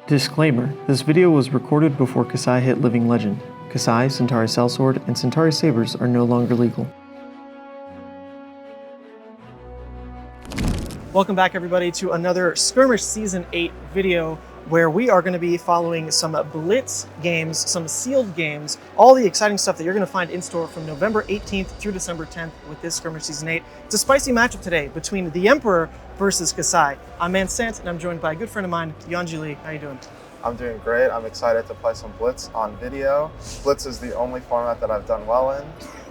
Disclaimer: this video was recorded before Kassai hit Living Legend. Kassai, Cintari Sellsword, and Cintari Sabers are no longer legal. Welcome back everybody to another Skirmish Season 8 video where we are going to be following some Blitz games, some sealed games, all the exciting stuff that you're going to find in store from November 18th through December 10th with this Skirmish Season 8. It's a spicy matchup today between the Emperor versus Kassai. I'm Mansant and I'm joined by a good friend of mine, Yuanji. How you doing? I'm doing great. I'm excited to play some Blitz on video. Blitz is the only format that I've done well in.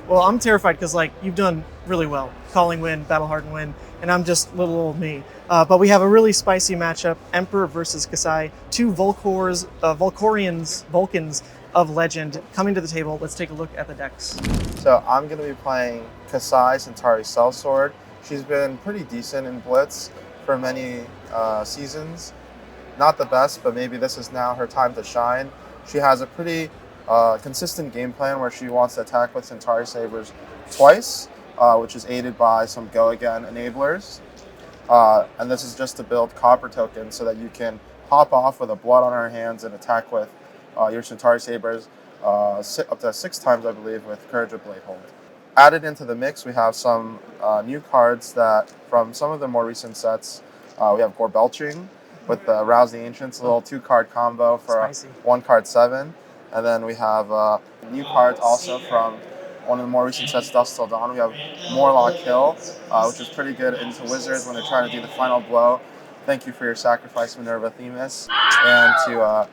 Well, I'm terrified because you've done really well. Calling win, battle hardened win, and I'm just little old me. But we have a really spicy matchup, Emperor versus Kassai, two Vulcans of legend coming to the table. Let's take a look at the decks. So I'm going to be playing Kassai, Cintari Sellsword. She's been pretty decent in Blitz for many seasons. Not the best, but maybe this is now her time to shine. She has a pretty consistent game plan where she wants to attack with Cintari Sabers twice, which is aided by some go again enablers. And this is just to build copper tokens so that you can hop off with a blood on her hands and attack with your Cintari Sabers up to 6 times, I believe, with Courage of Bladehold. Added into the mix, we have some new cards that from some of the more recent sets. We have Gorbelching with the Rouse the Ancients, a little 2-card combo for a 1-card 7. And then we have new cards also from one of the more recent sets, Dust Till Dawn. We have Morlock Hill, which is pretty good into Wizards when they're trying to do the final blow. Thank you for your sacrifice, Minerva Themis. And to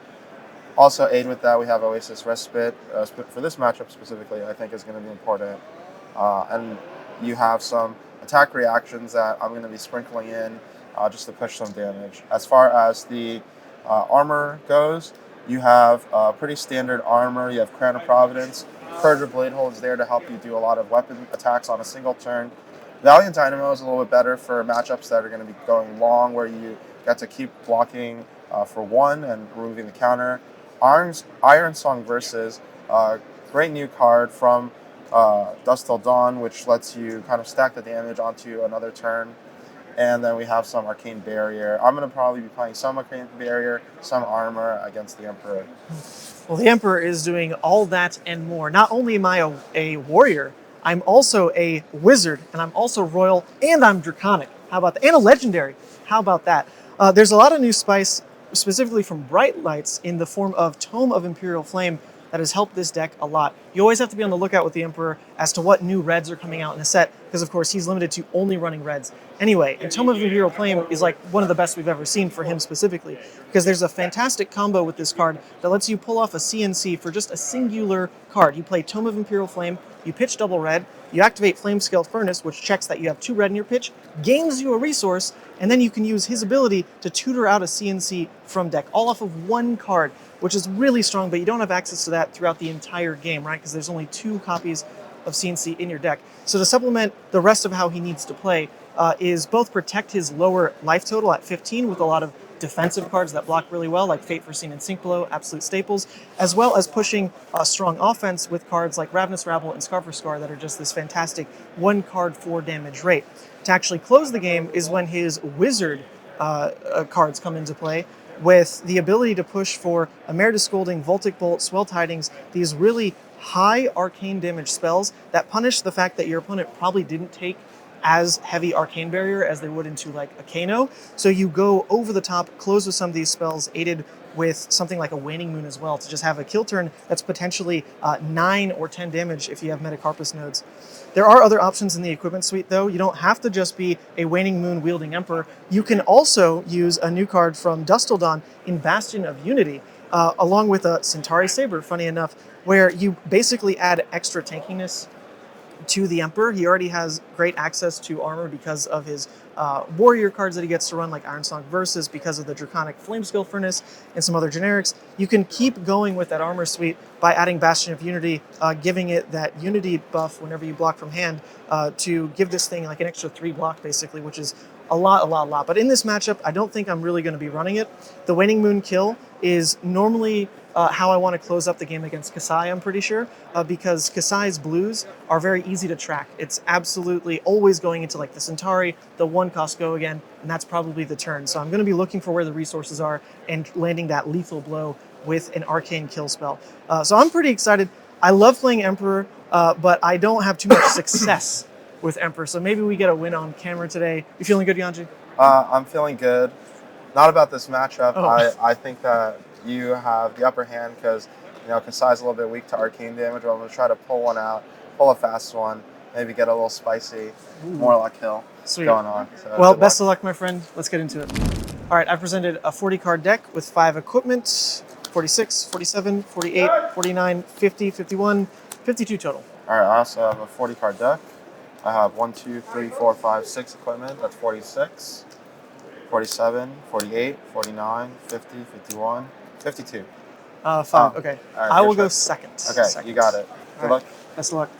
also aid with that, we have Oasis Respite. For this matchup specifically, I think is going to be important. And you have some attack reactions that I'm going to be sprinkling in just to push some damage. As far as the armor goes, you have pretty standard armor. You have Crown of Providence. Courage of Bladehold is there to help you do a lot of weapon attacks on a single turn. Valiant Dynamo is a little bit better for matchups that are going to be going long, where you get to keep blocking for 1 and removing the counter. Iron Song Versus, great new card from Dust Till Dawn, which lets you kind of stack the damage onto another turn. And then we have some Arcane Barrier. I'm going to probably be playing some Arcane Barrier, some armor against the Emperor. Well, the Emperor is doing all that and more. Not only am I a warrior, I'm also a wizard, and I'm also royal, and I'm draconic. How about that? And a legendary. How about that? There's a lot of new spice, specifically from Bright Lights, in the form of Tome of Imperial Flame, that has helped this deck a lot. You always have to be on the lookout with the Emperor as to what new reds are coming out in a set, because of course he's limited to only running reds. Anyway, and Tome of Imperial Flame is like one of the best we've ever seen for him specifically, because there's a fantastic combo with this card that lets you pull off a CNC for just a singular card. You play Tome of Imperial Flame, you pitch double red, you activate Flamescale Furnace, which checks that you have 2 red in your pitch, gains you a resource, and then you can use his ability to tutor out a CNC from deck, all off of 1 card, which is really strong, but you don't have access to that throughout the entire game, right? Because there's only 2 copies of CNC in your deck. So to supplement the rest of how he needs to play is both protect his lower life total at 15 with a lot of defensive cards that block really well, like Fate Foreseen and Sink Below, absolute staples, as well as pushing strong offense with cards like Ravenous Rabble and Scar for Scar that are just this fantastic 1-card 4 damage rate. To actually close the game is when his wizard cards come into play, with the ability to push for Emeritus Scolding, Voltic Bolt, Swell Tidings, these really high arcane damage spells that punish the fact that your opponent probably didn't take as heavy arcane barrier as they would into like a Kano. So you go over the top, close with some of these spells, aided with something like a Waning Moon as well, to just have a kill turn that's potentially 9 or 10 damage if you have Metacarpus nodes. There are other options in the equipment suite though. You don't have to just be a Waning Moon wielding Emperor. You can also use a new card from Dust Till Dawn in Bastion of Unity, along with a Cintari Saber, funny enough, where you basically add extra tankiness to the Emperor. He already has great access to armor because of his warrior cards that he gets to run, like Iron Song Versus, because of the Draconic Flamescale Furnace and some other generics. You can keep going with that armor suite by adding Bastion of Unity, giving it that Unity buff whenever you block from hand, to give this thing like an extra 3 block basically, which is a lot. But in this matchup, I don't think I'm really going to be running it. The Waning Moon kill is normally how I want to close up the game against Kassai, I'm pretty sure, because Kassai's blues are very easy to track. It's absolutely always going into like the Cintari, the one cost go again, and that's probably the turn. So I'm going to be looking for where the resources are and landing that lethal blow with an arcane kill spell. So I'm pretty excited. I love playing Emperor, but I don't have too much success with Emperor, so maybe we get a win on camera today. You feeling good, Yuanji? I'm feeling good. Not about this matchup. Oh. I think that you have the upper hand because, Kassai's a little bit weak to arcane damage, but I'm going to try to pull one out, pull a fast one, maybe get a little spicy, more luck hill going on. So well, best of luck, my friend. Let's get into it. All right, I presented a 40-card deck with 5 equipment, 46, 47, 48, 49, 50, 51, 52 total. All right, I also have a 40-card deck. I have 1, 2, 3, 4, 5, 6 equipment. That's 46, 47, 48, 49, 50, 51, 52. 5, okay. Right, I will go second. Okay, second. You got it. Good luck. Best of luck.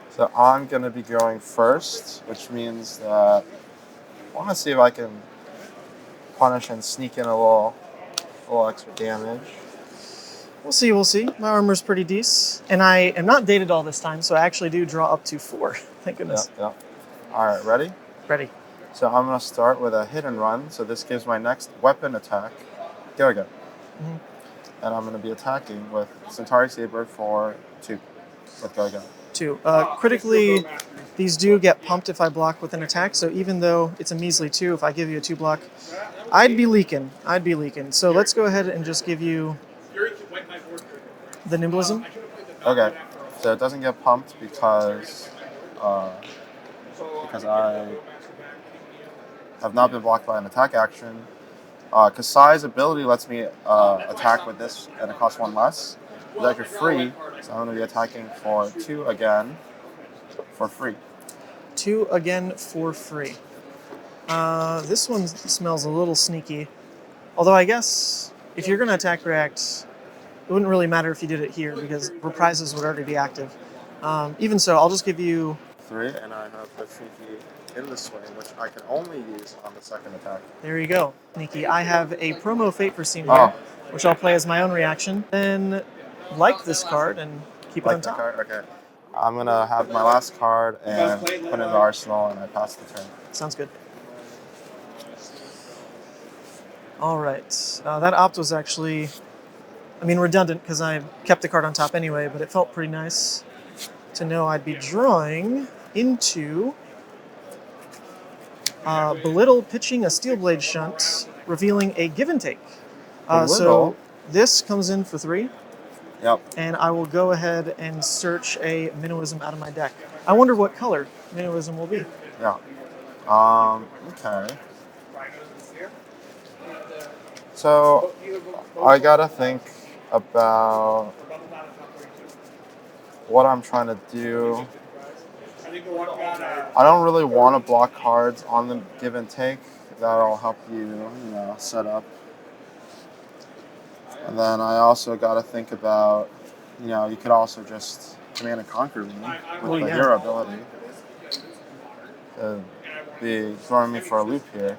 So I'm going to be going first, which means that I want to see if I can punish and sneak in a little extra damage. We'll see, we'll see. My armor's pretty decent. And I am not dated all this time, so I actually do draw up to 4. Thank goodness. Yeah. All right, ready? Ready. So I'm going to start with a hit and run. So this gives my next weapon attack. Go again. And I'm going to be attacking with Cintari Saber for 2. With go again. 2. Critically, these do get pumped if I block with an attack, so even though it's a measly 2, if I give you a 2 block, I'd be leaking. So let's go ahead and just give you the nimblism. Okay, so it doesn't get pumped because I have not been blocked by an attack action. Kassai's ability lets me attack with this, and it costs 1 less. That you're free, so I'm going to be attacking for 2 again for free. 2 again for free. This one smells a little sneaky. Although I guess if you're going to attack react, it wouldn't really matter if you did it here because reprises would already be active. Even so, I'll just give you 3, and I have the sneaky in the swing, which I can only use on the second attack. There you go, sneaky. I have a promo Fate for Scene here, which I'll play as my own reaction. Then like this card and keep it on top. Card? Okay. I'm going to have my last card and put it in the arsenal, and I pass the turn. Sounds good. All right. That opt was actually, redundant because I kept the card on top anyway, but it felt pretty nice to know I'd be drawing into Belittle, pitching a Steel Blade Shunt, revealing a Give and Take. So this comes in for 3. Yep. And I will go ahead and search a Minnowism out of my deck. I wonder what color Minnowism will be. Yeah. Okay. So I gotta think about what I'm trying to do. I don't really want to block cards on the give and take. That'll help you, set up. And then I also got to think about, you could also just Command and Conquer me with the hero ability. Be throwing me for a loop here.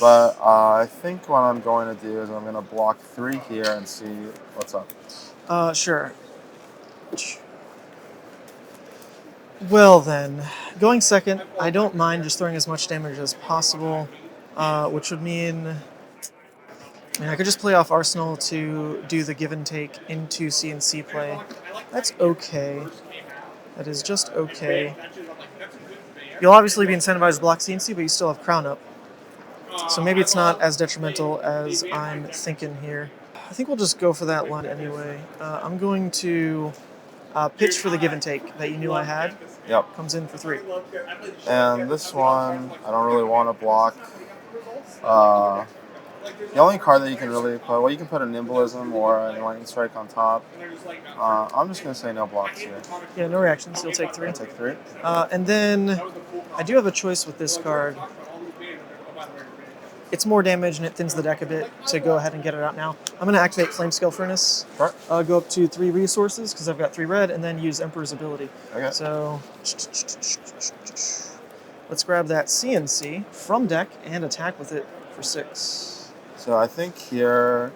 But I think what I'm going to do is I'm going to block 3 here and see what's up. Sure. Well then, going second, I don't mind just throwing as much damage as possible, which would mean I could just play off Arsenal to do the give and take into CNC play. That's okay. That is just okay. You'll obviously be incentivized to block CNC, but you still have Crown up. So maybe it's not as detrimental as I'm thinking here. I think we'll just go for that line anyway. I'm going to pitch for the give and take that you knew I had. Yep. Comes in for 3. And this one, I don't really want to block. The only card that you can really put, you can put a Nimblism or a Lightning Strike on top. I'm just going to say no blocks here. Yeah, no reactions. You'll take 3. I'll take 3. And then I do have a choice with this card. It's more damage and it thins the deck a bit to go ahead and get it out now. I'm going to activate Flamescale Furnace. Sure. Go up to 3 resources because I've got 3 red, and then use Emperor's ability. Okay. So let's grab that CNC from deck and attack with it for 6. So I think here,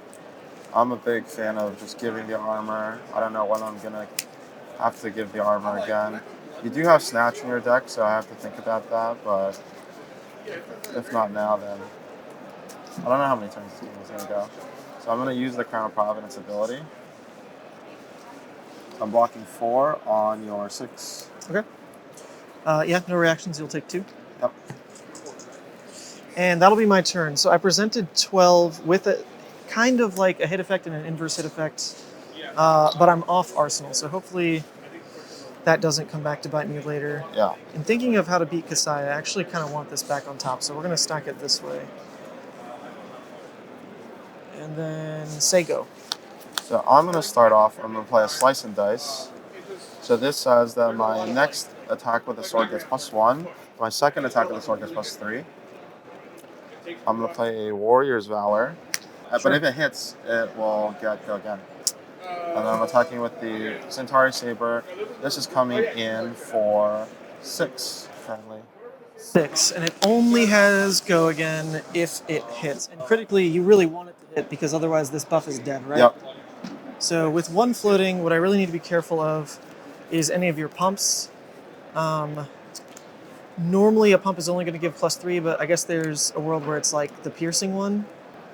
I'm a big fan of just giving the armor. I don't know when I'm gonna have to give the armor again. You do have Snatch in your deck, so I have to think about that, but if not now, then I don't know how many turns this game is gonna go. So I'm gonna use the Crown of Providence ability. I'm blocking 4 on your 6. Okay. Yeah, no reactions. You'll take 2. Yep. And that'll be my turn. So I presented 12 with a kind of like a hit effect and an inverse hit effect, but I'm off Arsenal, so hopefully that doesn't come back to bite me later. Yeah. In thinking of how to beat Kassai, I actually kind of want this back on top, so we're going to stack it this way. And then say go. So I'm gonna start off. I'm gonna play a Slice and Dice. So this says that my next attack with the sword gets +1. My second attack with the sword gets +3. I'm gonna play a Warrior's Valor. But if it hits, it will go again. And then I'm attacking with the Cintari Saber. This is coming in for 6 friendly. 6, and it only has go again if it hits. And critically, you really want it to hit because otherwise this buff is dead, right? Yep. So with 1 floating, what I really need to be careful of is any of your pumps. Normally a pump is only going to give +3, but I guess there's a world where it's like the piercing one.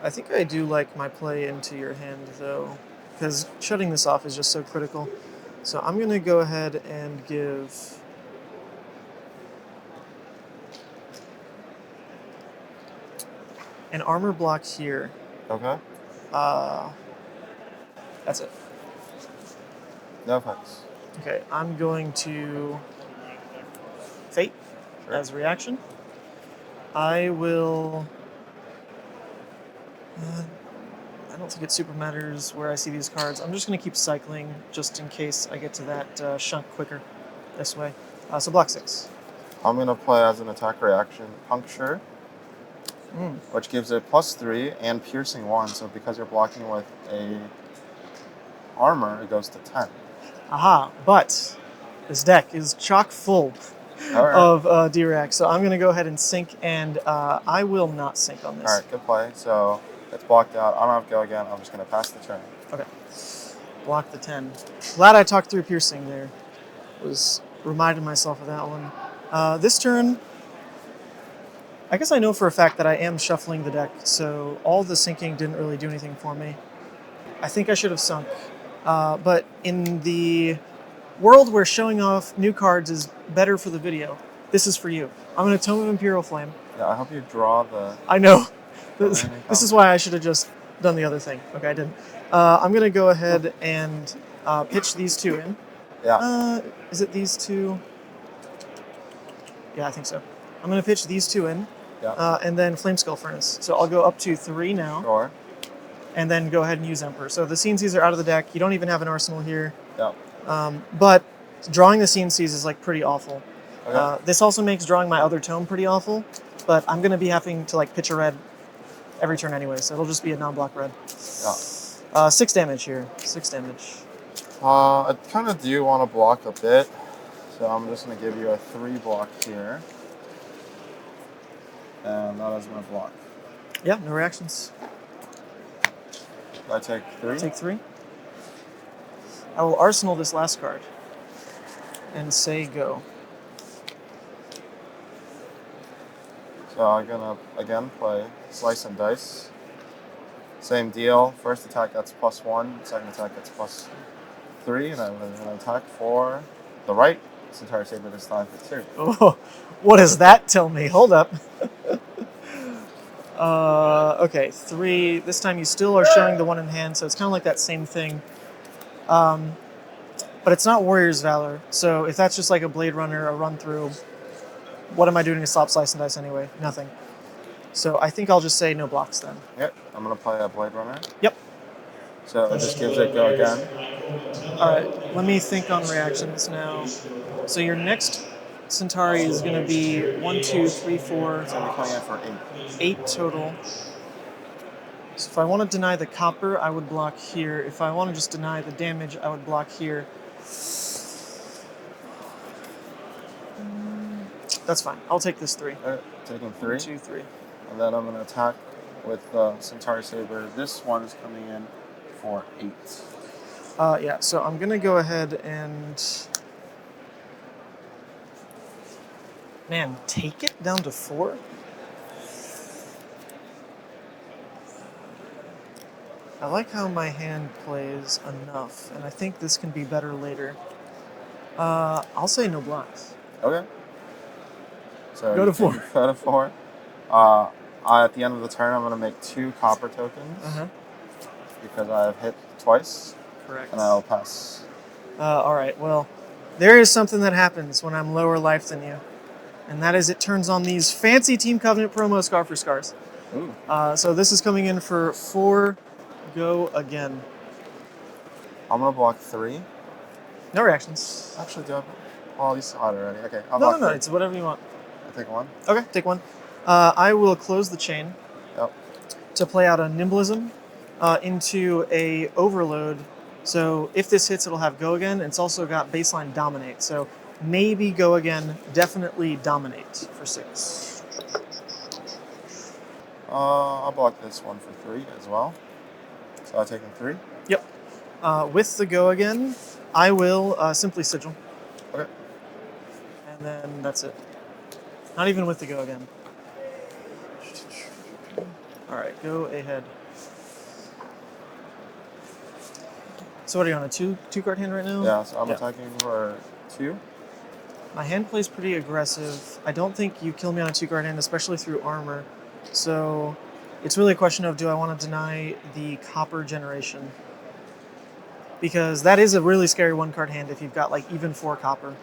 I think I do like my play into your hand though, because shutting this off is just so critical. So I'm going to go ahead and give an armor block here. Okay. That's it. No effects. Okay, I'm going to Fate as a reaction. I will... I don't think it super matters where I see these cards. I'm just going to keep cycling just in case I get to that shunk quicker this way. So block 6. I'm gonna play as an attack reaction Puncture, which gives it +3 and piercing 1. So because you're blocking with a armor, it goes to 10. Aha, but this deck is chock full of D-Rack, so I'm going to go ahead and sink, and I will not sink on this. All right, good play. So it's blocked out. I don't have to go again. I'm just going to pass the turn. Okay. Block the 10. Glad I talked through piercing there. Was reminding myself of that one. This turn, I guess I know for a fact that I am shuffling the deck, so all the sinking didn't really do anything for me. I think I should have sunk. But in the world where showing off new cards is better for the video, this is for you. I'm going to Tome of Imperial Flame. Yeah, I hope you draw the... I know. This is why I should have just done the other thing. Okay, I didn't. I'm going to go ahead and pitch these 2 in. Yeah. Is it these 2? Yeah, I think so. I'm going to pitch these 2 in. Yeah. And then Flameskull Furnace. So I'll go up to 3 now. Sure. And then go ahead and use Emperor. So the CNCs are out of the deck. You don't even have an arsenal here. Yeah. But drawing the CNCs is like pretty awful. Okay. This also makes drawing my other tome pretty awful. But I'm going to be having to like pitch a red every turn anyway, so it'll just be a non-block red. Yeah. 6 damage here. 6 damage. I kind of do want to block a bit, so I'm just going to give you a 3 block here. And that is my block. Yeah, no reactions. I take 3? Take 3. I will arsenal this last card and say go. So I'm going to, again, play Slice and Dice. Same deal. First attack gets +1. Second attack gets +3. And I'm going to attack for the right Cintari Saber this time for 2. Oh, what does that tell me? Hold up. Okay, 3. This time you still are showing the 1 in hand, so it's kind of like that same thing. But it's not Warrior's Valor, so if that's just like a Blade Runner, a run-through, what am I doing to stop Slice and Dice anyway? Nothing. So I think I'll just say no blocks then. Yep, I'm going to play a Blade Runner. Yep. So it just gives it go again. All right, let me think on reactions now. So your next Cintari is going to be 1, 2, 3, 4. It's going to be coming in for 8. 8 total. So if I want to deny the copper, I would block here. If I want to just deny the damage, I would block here. That's fine. I'll take this 3. Taking 3. 1, 2, 3. And then I'm going to attack with the Cintari Saber. This one is coming in for 8. Yeah, so I'm going to go ahead and... Man, take it down to 4? I like how my hand plays enough, and I think this can be better later. I'll say no blocks. Okay. So Go to 4. Go to 4. At the end of the turn, I'm going to make 2 copper tokens because I have hit twice. Correct. And I'll pass. All right, well, there is something that happens when I'm lower life than you, and that is it turns on these fancy Team Covenant promo Scar for Scars. Ooh. So this is coming in for 4. Go again. I'm going to block 3. No reactions. Actually, do I have... Oh, you saw it already. Okay, I'll No, block no, no, 3. it's whatever you want. I'll take 1. Okay, take 1. I will close the chain Yep. to play out a Nimblism into a Overload. So if this hits, it'll have Go Again. It's also got baseline Dominate. So maybe Go Again, definitely Dominate for 6. I'll block this one for 3 as well. So I've taken 3. Yep. With the Go Again, I will simply Sigil. Okay. And then that's it. Not even with the Go Again. All right, go ahead. So what are you on, a two card hand right now? Yeah, so I'm attacking for 2. My hand plays pretty aggressive. I don't think you kill me on a 2 card hand, especially through armor. So it's really a question of, do I want to deny the copper generation? Because that is a really scary 1 card hand if you've got like even 4 copper.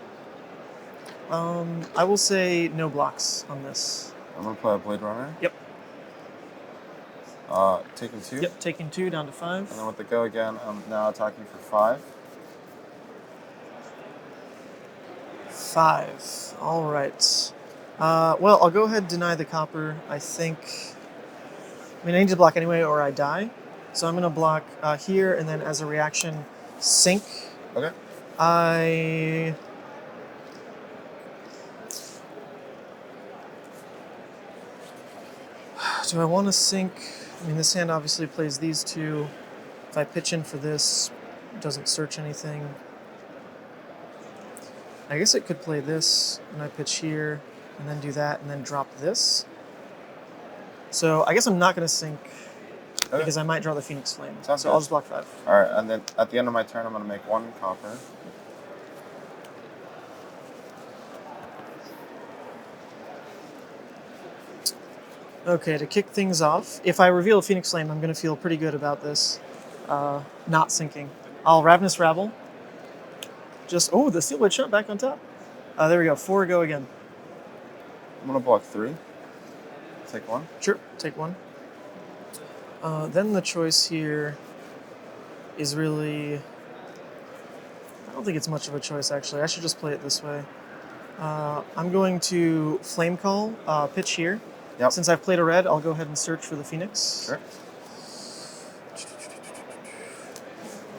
I will say no blocks on this. I'm going to play a Blade Runner. Yep. Taking 2. Yep, taking 2 down to 5. And then with the Go Again, I'm now attacking for 5. 5. All right. Well, I'll go ahead and deny the copper. I think... I mean, I need to block anyway or I die. So I'm going to block here, and then as a reaction, sink. Okay. Do I want to sink? I mean, this hand obviously plays these 2. If I pitch in for this, it doesn't search anything. I guess it could play this, and I pitch here, and then do that, and then drop this. So I guess I'm not going to sink because I might draw the Phoenix Flame. Sounds so good. I'll just block 5. All right, and then at the end of my turn, I'm going to make 1 copper. Okay, to kick things off, if I reveal a Phoenix Flame, I'm going to feel pretty good about this not sinking. I'll Ravenous Rabble. Just, oh, the Steelblade Shot back on top. There we go, 4 Go Again. I'm going to block 3. Take 1. Sure, take 1. Then the choice here is really... I don't think it's much of a choice, actually. I should just play it this way. I'm going to Flame Call, pitch here. Yep. Since I've played a red, I'll go ahead and search for the Phoenix. Sure.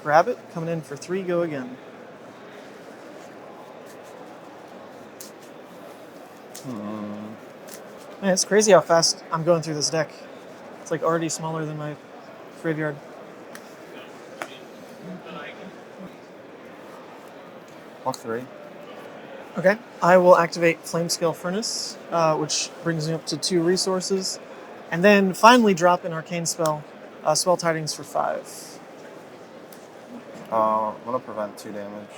Grab it, coming in for 3 Go Again. Man, it's crazy how fast I'm going through this deck. It's like already smaller than my graveyard. Block 3. Okay, I will activate Flamescale Furnace, which brings me up to 2 resources, and then finally drop an Arcane Spell, Spell Tidings for 5. I'm going to prevent 2 damage.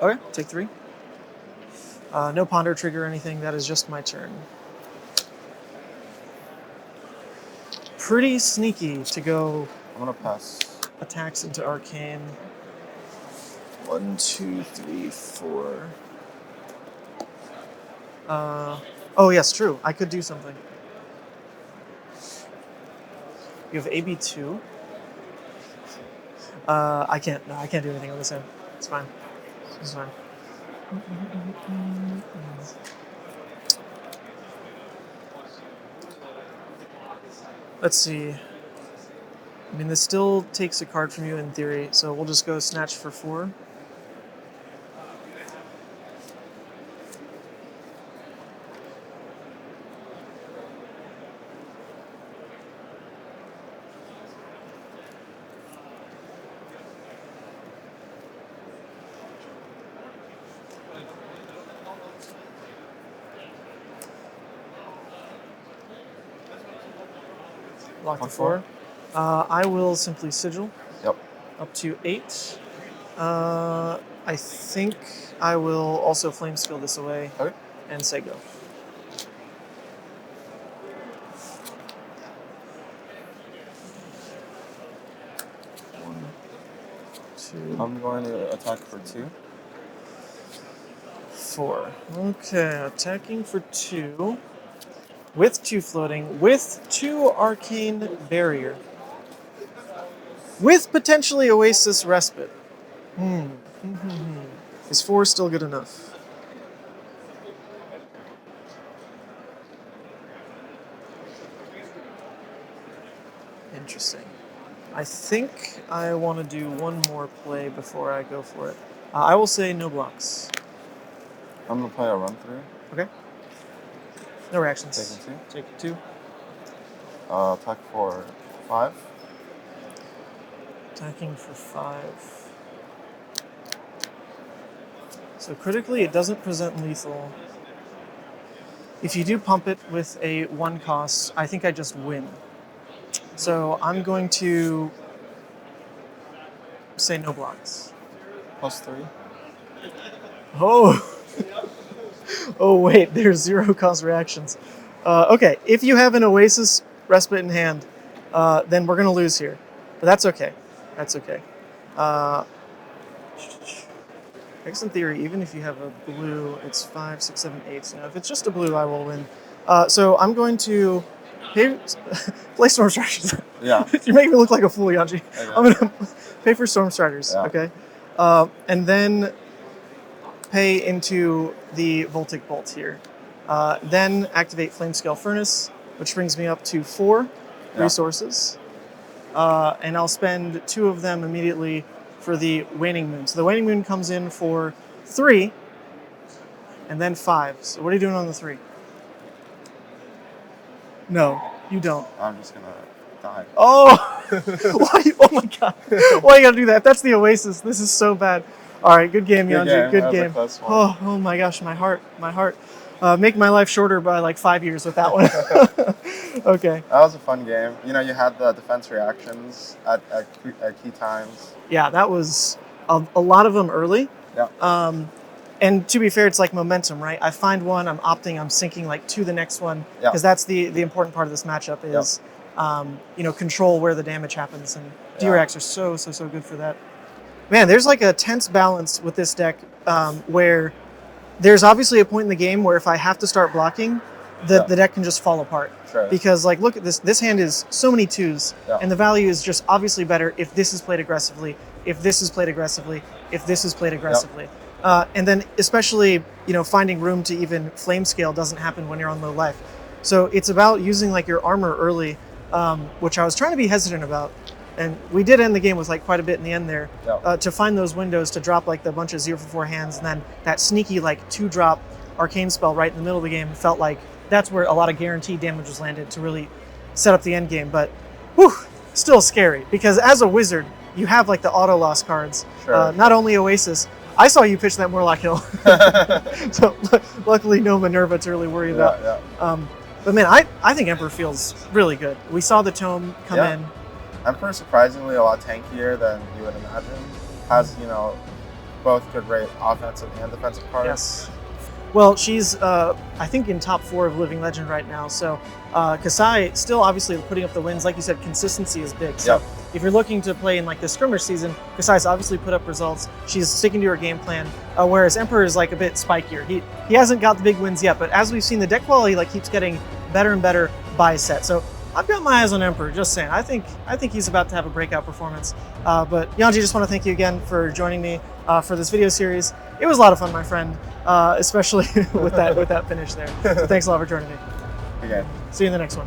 Okay, take 3. No Ponder trigger or anything, that is just my turn. Pretty sneaky to go I'm going to pass. attacks into Arcane. 1, 2, 3, 4. Oh yes, true. I could do something. You have AB2. I can't. No, I can't do anything on this end. It's fine. It's fine. Let's see. I mean, this still takes a card from you in theory, so we'll just go Snatch for 4. Block the On 4. I will simply sigil. Yep. Up to 8. I think I will also flame skill this away Okay. and say go. One, two. I'm going to attack for 2. 4. Okay, attacking for 2. With 2 floating, with 2 arcane barrier. With potentially Oasis Respite. Is 4 still good enough? Interesting. I think I want to do one more play before I go for it. I will say no blocks. I'm going to play a run through. Okay. No reactions. Taking 2. Take 2. Attack for 5. Attacking for 5. So critically, it doesn't present lethal. If you do pump it with a 1 cost, I think I just win. So I'm going to say no blocks. +3. Oh! Oh wait, there's 0 cost reactions. Okay, if you have an Oasis Respite in hand, then we're going to lose here. But that's okay. That's okay. I guess in theory, even if you have a blue, it's 5, 6, 7, 8. Now, if it's just a blue, I will win. So I'm going to play Storm Striders. Yeah. You're making me look like a fool, Yuanji. Okay. I'm going to pay for Storm Striders, Yeah. okay? And then pay into the Voltic Bolt here. Then activate Flamescale Furnace, which brings me up to 4 resources. And I'll spend 2 of them immediately for the Waning Moon. So the Waning Moon comes in for 3, and then 5. So what are you doing on the 3? No, you don't. I'm just going to die. Oh! Why? Oh my god. Why you gotta do that? That's the Oasis. This is so bad. Alright, good game, Yuanji. Good game. Oh my gosh, my heart. My heart. Make my life shorter by like 5 years with that one. Okay. That was a fun game. You know, you had the defense reactions at key times. Yeah, that was a lot of them early. Yeah. And to be fair, it's like momentum, right? I find one, I'm opting, I'm syncing like to the next one, because that's the important part of this matchup is, you know, control where the damage happens, and D-Reacts are so good for that. Man, there's like a tense balance with this deck where there's obviously a point in the game where if I have to start blocking, the deck can just fall apart. Sure. Because like, look at this. This hand is so many 2s, and the value is just obviously better if this is played aggressively, if this is played aggressively, if this is played aggressively. And then especially, you know, finding room to even flame scale doesn't happen when you're on low life. So it's about using like your armor early, which I was trying to be hesitant about. And we did end the game with like quite a bit in the end there, to find those windows to drop like the bunch of 0 for 4 hands, and then that sneaky like 2-drop arcane spell right in the middle of the game felt like that's where a lot of guaranteed damage was landed to really set up the end game. But whew, still scary, because as a wizard, you have like the auto loss cards. Sure. Not only Oasis. I saw you pitch that Morlock Hill, so luckily no Minerva to really worry about. But man, I think Emperor feels really good. We saw the Tome come in. Emperor surprisingly a lot tankier than you would imagine. Has, you know, both good rate offensive and defensive cards. Yes. Well, she's I think in top 4 of Living Legend right now. So Kassai still obviously putting up the wins. Like you said, consistency is big. So if you're looking to play in like the skirmish season, Kassai's obviously put up results. She's sticking to her game plan. Whereas Emperor is like a bit spikier. He hasn't got the big wins yet, but as we've seen, the deck quality like keeps getting better and better by set. So I've got my eyes on Emperor, just saying. I think he's about to have a breakout performance. But Yuanji, just want to thank you again for joining me for this video series. It was a lot of fun, my friend, especially with that finish there. So thanks a lot for joining me. Okay. See you in the next one.